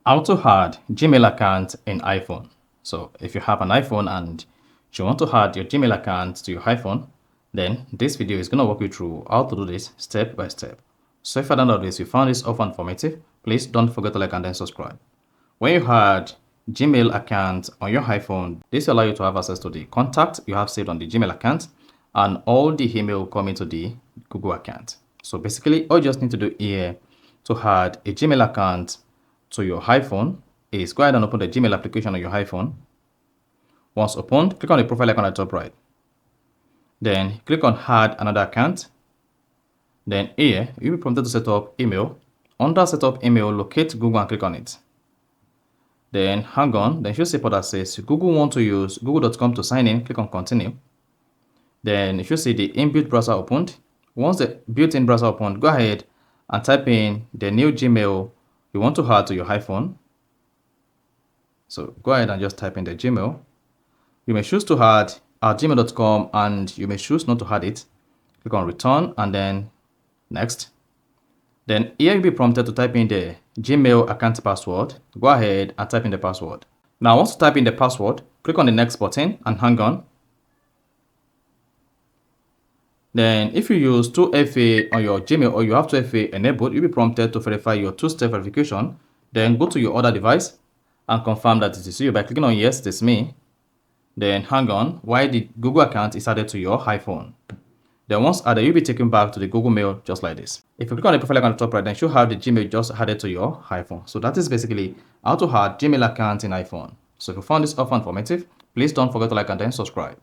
How to add Gmail account in iPhone. So if you have an iPhone and you want to add your Gmail account to your iPhone, then this video is going to walk you through how to do this step by step. So if you don't know this, you found this often informative, please don't forget to like and then subscribe. When you add Gmail account on your iPhone, this will allow you to have access to the contact you have saved on the Gmail account and all the email coming to the Google account. So basically, all you just need to do here to add a Gmail account to your iPhone is go ahead and open the Gmail application on your iPhone. Once opened, click on the profile icon at the top right. Then click on add another account. Then here, you'll be prompted to set up email. Under set up email, locate Google and click on it. Then hang on, then you should see part that says Google want to use google.com to sign in, click on continue. Then if you see the inbuilt browser opened, once the built-in browser opened, go ahead and type in the new Gmail you want to add to your iPhone. So go ahead and just type in the Gmail. You may choose to add at gmail.com and you may choose not to add it. Click on return and then next. Then here you'll be prompted to type in the Gmail account password. Go ahead and type in the password. Now once you type in the password, click on the next button and hang on. Then if you use 2FA on your Gmail or you have 2FA enabled, you'll be prompted to verify your two-step verification. Then go to your other device and confirm that it is you by clicking on yes, this is me. Then hang on while the Google account is added to your iPhone. Then once added, you'll be taken back to the Google Mail just like this. If you click on the profile icon on the top right, then you should have the Gmail just added to your iPhone. So that is basically how to add Gmail account in iPhone. So if you found this often informative, please don't forget to like and then subscribe.